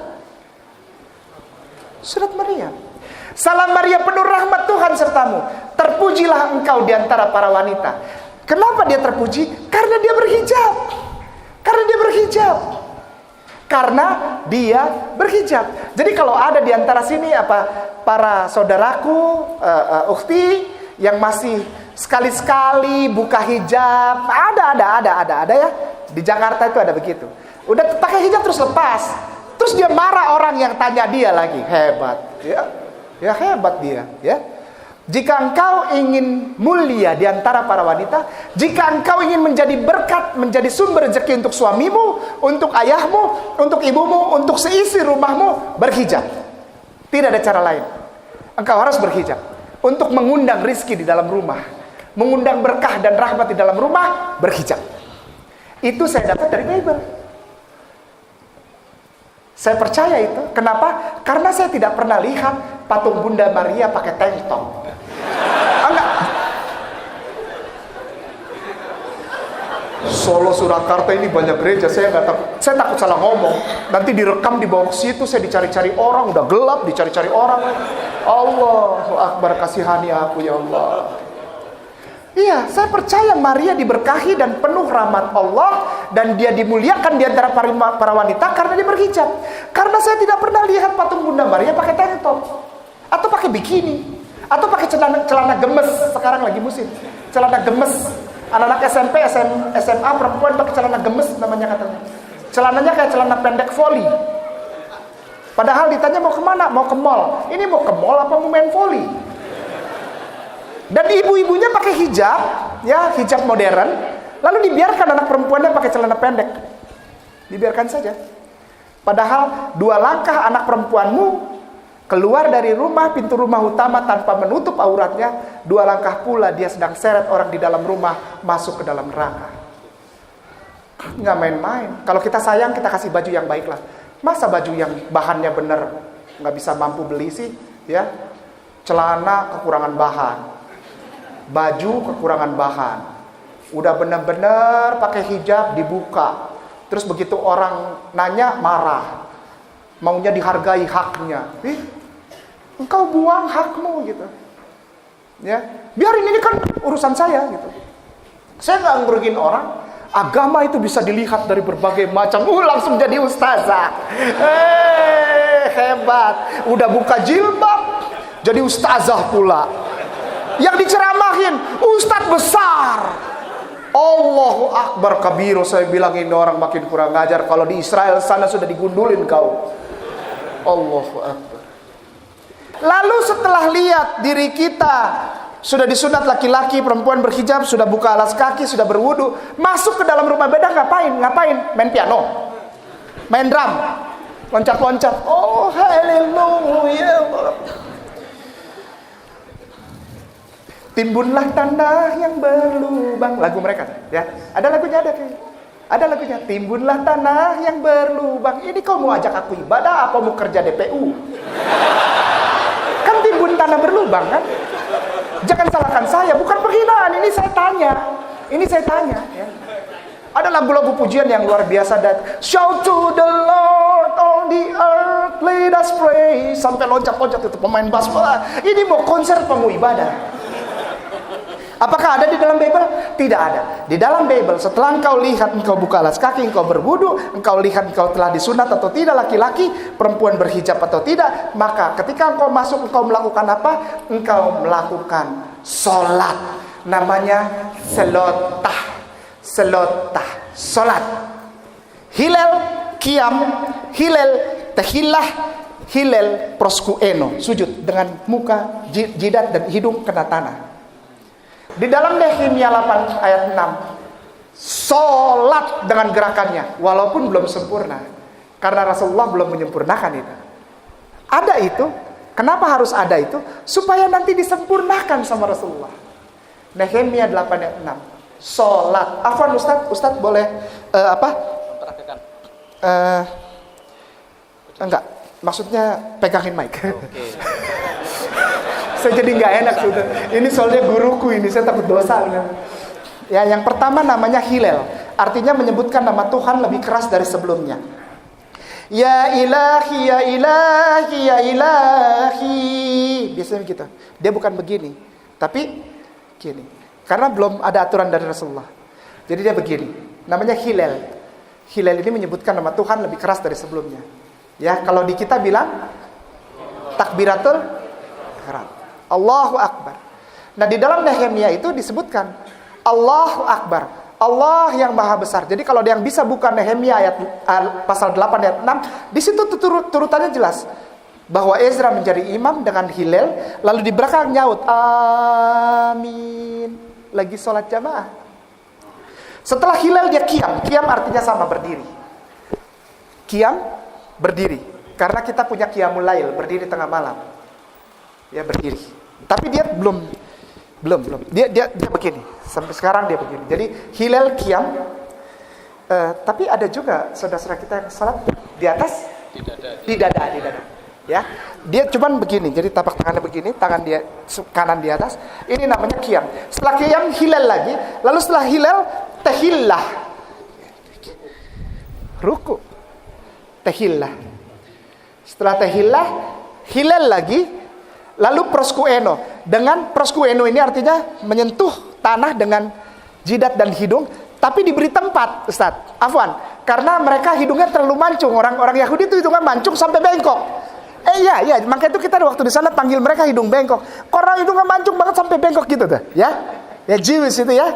Surat Maria. Salam Maria penuh rahmat Tuhan sertamu. Terpujilah engkau di antara para wanita. Kenapa dia terpuji? Karena dia berhijab. Karena dia berhijab. Karena dia berhijab. Jadi kalau ada di antara sini para saudaraku, ukhti yang masih sekali-sekali buka hijab, ada ya. Di Jakarta itu ada begitu. Udah pakai hijab terus lepas. Terus dia marah orang yang tanya dia lagi. Hebat, ya. Ya hebat dia, ya. Jika engkau ingin mulia di antara para wanita, jika engkau ingin menjadi berkat, menjadi sumber rezeki untuk suamimu, untuk ayahmu, untuk ibumu, untuk seisi rumahmu, berhijab. Tidak ada cara lain. Engkau harus berhijab untuk mengundang rizki di dalam rumah, mengundang berkah dan rahmat di dalam rumah, berhijab. Itu saya dapat dari Bible. Saya percaya itu. Kenapa? Karena saya tidak pernah lihat patung Bunda Maria pakai tank top. Enggak. Solo Surakarta ini banyak gereja. Saya takut salah ngomong. Nanti direkam di bawah situ, saya dicari-cari orang, udah gelap dicari-cari orang. Allahu Akbar, kasihani aku ya Allah. Iya, saya percaya Maria diberkahi dan penuh rahmat Allah, dan dia dimuliakan di antara para wanita karena dia berhijab. Karena saya tidak pernah lihat patung Bunda Maria pakai tank top atau pakai bikini atau pakai celana gemes. Sekarang lagi musim celana gemes. Anak-anak SMP, SMA perempuan pakai celana gemes namanya katanya. Celananya kayak celana pendek voli. Padahal ditanya mau kemana? Mau ke mall. Ini mau ke mall apa mau main voli? Dan ibu-ibunya pakai hijab, ya hijab modern, lalu dibiarkan anak perempuannya pakai celana pendek, dibiarkan saja. Padahal 2 langkah anak perempuanmu keluar dari rumah, pintu rumah utama tanpa menutup auratnya, 2 langkah pula dia sedang seret orang di dalam rumah masuk ke dalam neraka. Nggak main-main. Kalau kita sayang, kita kasih baju yang baik lah. Masa baju yang bahannya bener nggak bisa mampu beli sih, ya? Celana kekurangan bahan, baju kekurangan bahan, udah bener-bener pakai hijab dibuka, terus begitu orang nanya marah, maunya dihargai haknya. Engkau buang hakmu gitu, ya biarin ini kan urusan saya gitu. Saya nggak ngerugiin orang. Agama itu bisa dilihat dari berbagai macam. Langsung jadi ustazah. Hebat. Udah buka jilbab, jadi ustazah pula. Yang diceramahin ustadz besar. Allahu Akbar kabiru. Saya bilang ini orang makin kurang ngajar. Kalau di Israel sana sudah digundulin kau. Allahu Akbar. Lalu setelah lihat diri kita sudah disunat laki-laki, perempuan berhijab, sudah buka alas kaki, sudah berwudu, masuk ke dalam rumah beda ngapain? Main piano, main drum, loncat-loncat. Oh haleluya. Timbunlah tanah yang berlubang, lagu mereka ya. Ada lagunya, ada lagunya. Timbunlah tanah yang berlubang. Ini kau mau ajak aku ibadah apa mau kerja DPU? Kan timbun tanah berlubang kan? Jangan salahkan saya, bukan penghinaan. Ini saya tanya ya. Ada lagu-lagu pujian yang luar biasa, dan shout to the Lord on the earth, let us pray. Sampai loncat-loncat itu pemain bass. Ini mau konser pemuh ibadah. Apakah ada di dalam Bible? Tidak ada. Di dalam Bible, setelah engkau lihat, engkau buka alas kaki, engkau berwudu, engkau lihat engkau telah disunat atau tidak laki-laki, perempuan berhijab atau tidak, maka ketika engkau masuk, engkau melakukan apa? Engkau melakukan sholat. Namanya selotah, sholat. Hilal qiyam, hilal tahillah, hilal proskueno, sujud dengan muka, jidat dan hidung kena tanah. Di dalam Nehemia 8 ayat 6, sholat dengan gerakannya, walaupun belum sempurna, karena Rasulullah belum menyempurnakan itu. Ada itu, kenapa harus ada itu? Supaya nanti disempurnakan sama Rasulullah. Nehemia 8 ayat 6, sholat. Afwan Ustadz boleh Perhatikan. Enggak, maksudnya pegangin mic. Oke. Saya jadi nggak enak sudah. Ini soalnya guruku ini, saya takut dosa. Ya, yang pertama namanya Hilal, artinya menyebutkan nama Tuhan lebih keras dari sebelumnya. Ya ilahi, ya ilahi, ya ilahi. Biasanya gitu. Dia bukan begini. Tapi gini, karena belum ada aturan dari Rasulullah. Jadi dia begini, namanya hilal. Hilal ini menyebutkan nama Tuhan lebih keras dari sebelumnya. Ya, kalau di kita bilang takbiratul ihram. Allahu Akbar. Nah, di dalam Nehemia itu disebutkan Allahu Akbar, Allah yang maha besar. Jadi kalau ada yang bisa buka Nehemia ayat pasal 8 ayat 6, di situ turutannya jelas bahwa Ezra menjadi imam dengan hilal, lalu di belakang nyaut amin, lagi sholat jamaah. Setelah hilal dia qiyam. Qiyam artinya sama, berdiri. Qiyam, berdiri. Karena kita punya qiyamul lail, berdiri tengah malam. Ya, berdiri. Tapi dia belum. Dia begini. Sampai sekarang dia begini. Jadi hilal qiyam. Tapi ada juga saudara-saudara kita yang salat di atas di dada. Ya. Dia cuman begini. Jadi tapak tangannya begini, tangan dia kanan di atas. Ini namanya qiyam. Setelah qiyam hilal lagi, lalu setelah hilal tahillah. Ruku. Tahillah. Setelah tahillah hilal lagi, lalu proskueno. Dengan proskueno ini artinya menyentuh tanah dengan jidat dan hidung, tapi diberi tempat, Ustaz. Afwan, karena mereka hidungnya terlalu mancung. Orang Yahudi itu hidungnya mancung sampai bengkok. Iya, makanya itu kita waktu di sana panggil mereka hidung bengkok. Orang hidungnya mancung banget sampai bengkok gitu tuh, ya. Ya Jewish itu ya.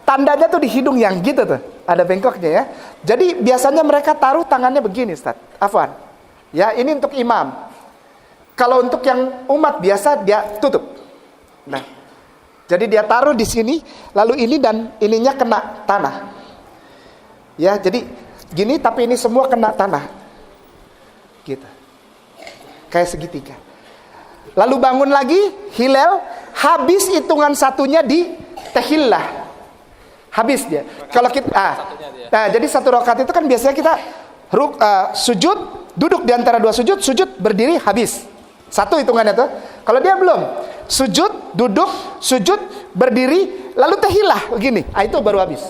Tandanya tuh di hidung yang gitu tuh, ada bengkoknya ya. Jadi biasanya mereka taruh tangannya begini, Ustaz. Afwan. Ya, ini untuk imam. Kalau untuk yang umat biasa dia tutup. Nah, jadi dia taruh di sini, lalu ini dan ininya kena tanah. Ya, jadi gini tapi ini semua kena tanah. Gitu. Kayak segitiga. Lalu bangun lagi, hilal, habis hitungan satunya di tahillah. Habis dia. Kalau kita nah, jadi satu rakaat itu kan biasanya kita sujud, duduk di antara dua sujud, berdiri, habis. Satu hitungannya tuh. Kalau dia belum, sujud, duduk, sujud, berdiri, lalu tahillah begini. Itu baru habis.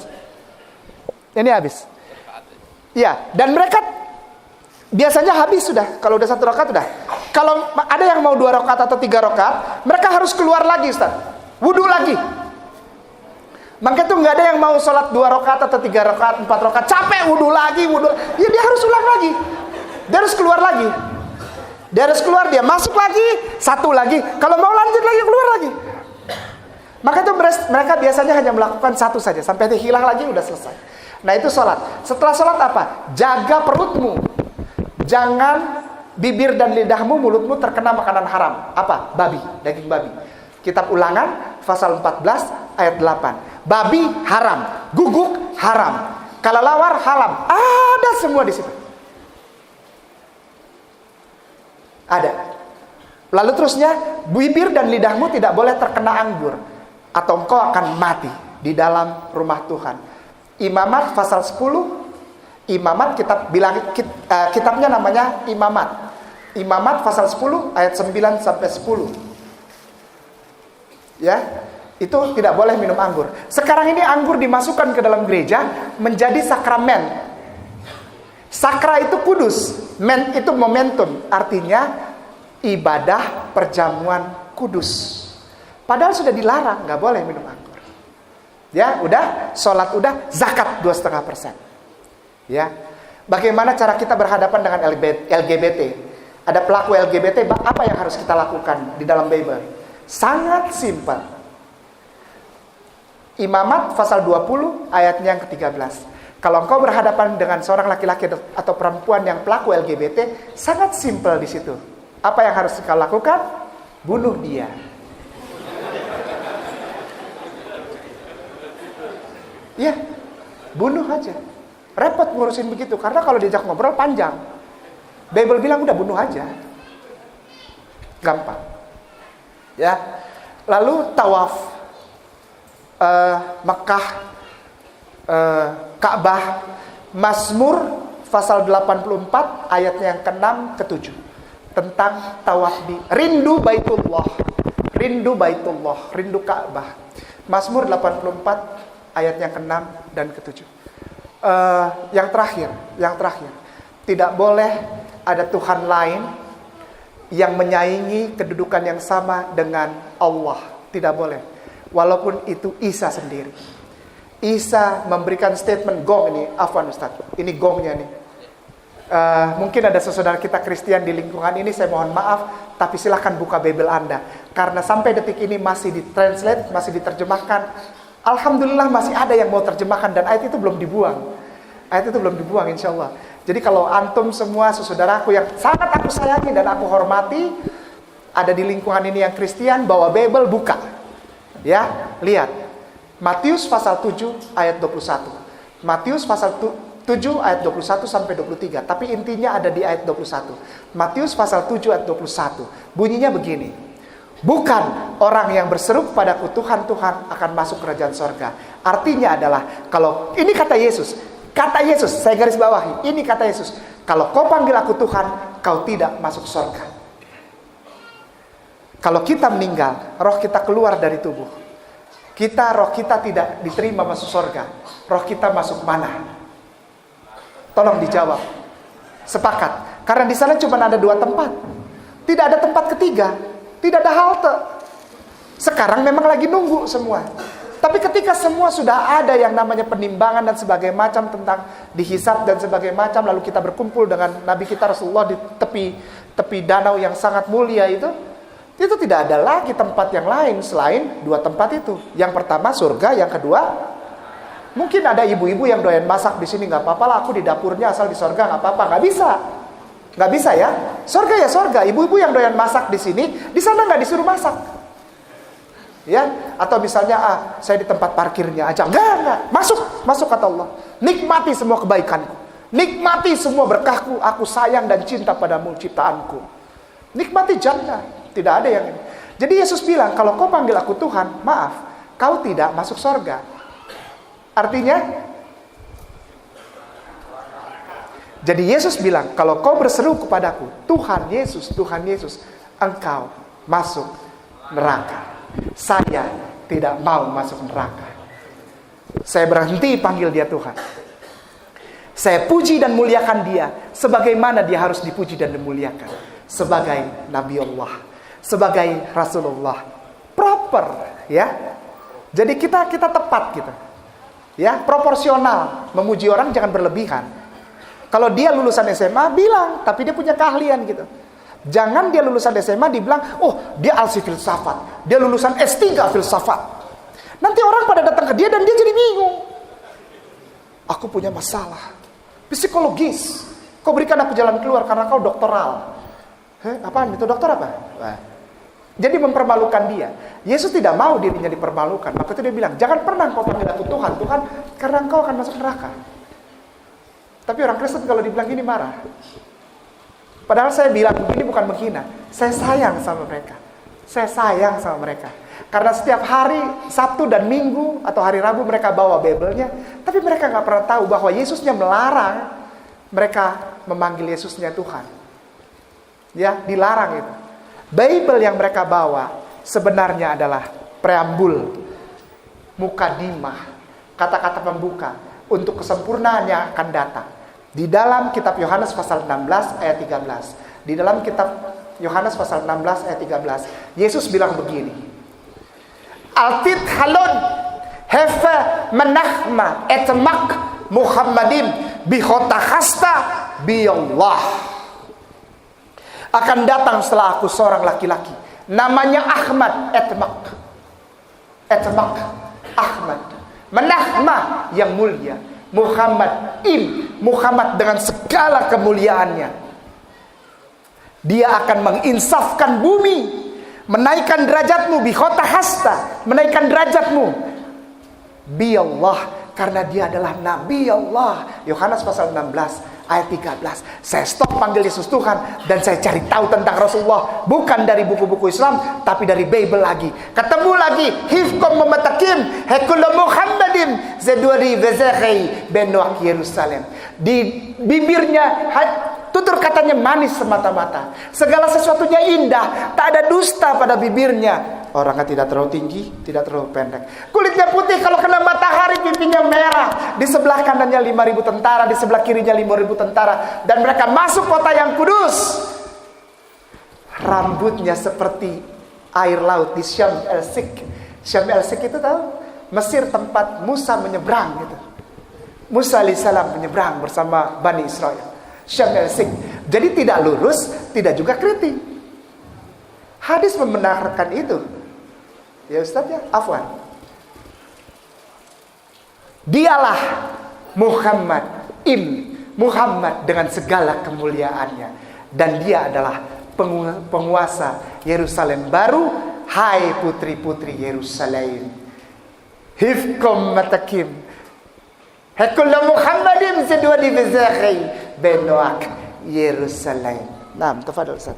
Ini habis. Ya, dan mereka biasanya habis sudah. Kalau udah satu rakaat sudah. Kalau ada yang mau 2 rakaat atau 3 rakaat, mereka harus keluar lagi, Ustaz. Wudu lagi. Maka itu nggak ada yang mau sholat 2 rakaat atau 3 rakaat, 4 rakaat, capek wudu lagi. Ya dia harus ulang lagi. Dia harus keluar lagi. Dia harus keluar, dia masuk lagi, satu lagi. Kalau mau lanjut lagi, keluar lagi. Maka itu mereka biasanya hanya melakukan satu saja. Sampai dia hilang lagi, udah selesai. Nah itu sholat. Setelah sholat apa? Jaga perutmu. Jangan bibir dan lidahmu, mulutmu terkena makanan haram. Apa? Babi, daging babi. Kitab Ulangan, pasal 14, ayat 8. Babi haram, guguk haram, kelelawar haram. Ada semua di situ. Ada. Lalu terusnya, bibir dan lidahmu tidak boleh terkena anggur, atau engkau akan mati di dalam rumah Tuhan. Imamat pasal 10. Imamat kitabnya namanya Imamat. Imamat pasal 10 ayat 9 sampai 10. Ya, itu tidak boleh minum anggur. Sekarang ini anggur dimasukkan ke dalam gereja menjadi sakramen. Sakra itu kudus, men itu momentum, artinya ibadah perjamuan kudus. Padahal sudah dilarang, nggak boleh minum anggur. Ya, udah, sholat udah, zakat 2,5%. Ya, bagaimana cara kita berhadapan dengan LGBT? Ada pelaku LGBT, apa yang harus kita lakukan di dalam Bible? Sangat simpel. Imamat pasal 20 ayatnya yang ke-13. Kalau engkau berhadapan dengan seorang laki-laki atau perempuan yang pelaku LGBT, sangat simpel di situ. Apa yang harus kau lakukan? Bunuh dia. Ya, bunuh aja. Repot ngurusin begitu, karena kalau diajak ngobrol panjang. Bible bilang udah bunuh aja. Gampang. Ya. Lalu tawaf Mekah, Ka'bah, Mazmur pasal 84 ayatnya yang ke-6 ke-7 tentang tawaf di rindu Baitullah, rindu Ka'bah. Mazmur 84 ayat yang ke-6 dan ke-7. Yang terakhir, tidak boleh ada Tuhan lain yang menyaingi kedudukan yang sama dengan Allah. Tidak boleh. Walaupun itu Isa sendiri. Isa memberikan statement gong ini. Afwan Ustaz, ini gongnya nih. Mungkin ada saudara kita Kristen di lingkungan ini, saya mohon maaf, tapi silahkan buka Bible Anda. Karena sampai detik ini masih ditranslate, masih diterjemahkan. Alhamdulillah masih ada yang mau terjemahkan dan ayat itu belum dibuang. Ayat itu belum dibuang insya Allah. Jadi kalau antum semua saudaraku yang sangat aku sayangi dan aku hormati, ada di lingkungan ini yang Kristen, bawa Bible, buka. Ya, lihat. Matius pasal 7 ayat 21. Matius pasal 7 ayat 21 sampai 23. Tapi intinya ada di ayat 21. Matius pasal 7 ayat 21. Bunyinya begini. Bukan orang yang berseru kepadaku Tuhan, Tuhan akan masuk kerajaan sorga. Artinya adalah, kalau ini kata Yesus, saya garis bawahi, ini kata Yesus, kalau kau panggil aku Tuhan, kau tidak masuk sorga. Kalau kita meninggal, roh kita keluar dari tubuh. Roh kita tidak diterima masuk sorga. Roh kita masuk mana? Tolong dijawab. Sepakat. Karena di sana cuma ada 2 tempat. Tidak ada tempat ketiga. Tidak ada halte. Sekarang memang lagi nunggu semua. Tapi ketika semua sudah ada yang namanya penimbangan dan sebagainya macam tentang dihisab dan sebagainya macam, lalu kita berkumpul dengan Nabi kita Rasulullah di tepi danau yang sangat mulia itu tidak ada lagi tempat yang lain selain 2 tempat itu. Yang pertama surga, yang kedua mungkin ada ibu-ibu yang doyan masak di sini, nggak apa-apa lah, aku di dapurnya asal di sorga nggak apa-apa. Nggak bisa ya. Sorga ya sorga. Ibu-ibu yang doyan masak di sini, di sana nggak disuruh masak. Ya, atau misalnya saya di tempat parkirnya aja. Enggak. Masuk kata Allah. Nikmati semua kebaikanku. Nikmati semua berkahku. Aku sayang dan cinta padamu ciptaanku. Nikmati jannah. Tidak ada yang ini. Jadi Yesus bilang, kalau kau panggil aku Tuhan, maaf, kau tidak masuk sorga. Artinya, jadi Yesus bilang, kalau kau berseru kepadaku, Tuhan Yesus, engkau masuk neraka. Saya tidak mau masuk neraka. Saya berhenti panggil dia Tuhan. Saya puji dan muliakan dia sebagaimana dia harus dipuji dan dimuliakan. Sebagai Nabi Allah, sebagai Rasulullah. Proper, ya. Jadi kita tepat gitu. Ya, proporsional. Memuji orang jangan berlebihan. Kalau dia lulusan SMA, bilang, tapi dia punya keahlian gitu. Jangan dia lulusan SMA dibilang, oh dia alsi filsafat, dia lulusan S3 filsafat. Nanti orang pada datang ke dia dan dia jadi bingung. Aku punya masalah psikologis. Kau berikan aku jalan keluar karena kau doktoral. Apaan itu dokter apa? Jadi mempermalukan dia. Yesus tidak mau dirinya dipermalukan. Maka itu dia bilang, jangan pernah kau panggil aku Tuhan, karena engkau akan masuk neraka. Tapi orang Kristen kalau dibilang gini marah. Padahal saya bilang begini bukan menghina. Saya sayang sama mereka. Karena setiap hari Sabtu dan Minggu atau hari Rabu mereka bawa Bible-nya, tapi mereka nggak pernah tahu bahwa Yesusnya melarang mereka memanggil Yesusnya Tuhan. Ya, dilarang itu. Bible yang mereka bawa sebenarnya adalah preambul, mukadimah, kata-kata pembuka untuk kesempurnaan yang akan datang. Di dalam kitab Yohanes pasal 16 ayat 13. Di dalam kitab Yohanes pasal 16 ayat 13. Yesus bilang begini. Altit halon hefe menahma etmak Muhammadin bihotakhasta biyallah. Akan datang setelah aku seorang laki-laki. Namanya Ahmad etmak. Ahmad. Menahma yang mulia. Muhammad dengan segala kemuliaannya. Dia akan menginsafkan bumi, menaikkan derajatmu bikhotahasta, menaikkan derajatmu bi Allah, karena dia adalah Nabi Allah. Yohanes pasal 16 ayat 13. Saya stop panggil Yesus Tuhan dan saya cari tahu tentang Rasulullah, bukan dari buku-buku Islam tapi dari Bible lagi. Ketemu lagi hifkom mematakim hekul Muhammadin zeduri vezekhi benwak Yerusalem. Di bibirnya tutur katanya manis semata-mata, segala sesuatunya indah, tak ada dusta pada bibirnya. Orangnya tidak terlalu tinggi, tidak terlalu pendek. Kulitnya putih, kalau kena matahari pipinya merah. Di sebelah kanannya 5.000 tentara, di sebelah kirinya 5.000 tentara. Dan mereka masuk kota yang kudus. rambutnya seperti air laut di Syam el-Sik. Syam el-Sik itu tahu? Mesir tempat Musa menyeberang gitu. Musa alaihissalam menyeberang bersama Bani Israel. Syam el-Sik. Jadi tidak lurus, tidak juga keriting. Hadis membenarkan itu. Ya Ustaz ya, afwan. Dialah Muhammad dengan segala kemuliaannya, dan dia adalah penguasa Yerusalem baru. Hai putri-putri Yerusalem, hifkum matakim hakulla Muhammadim sedua di bezakhi benoak Yerusalem. Nah, tafadhol Ustaz.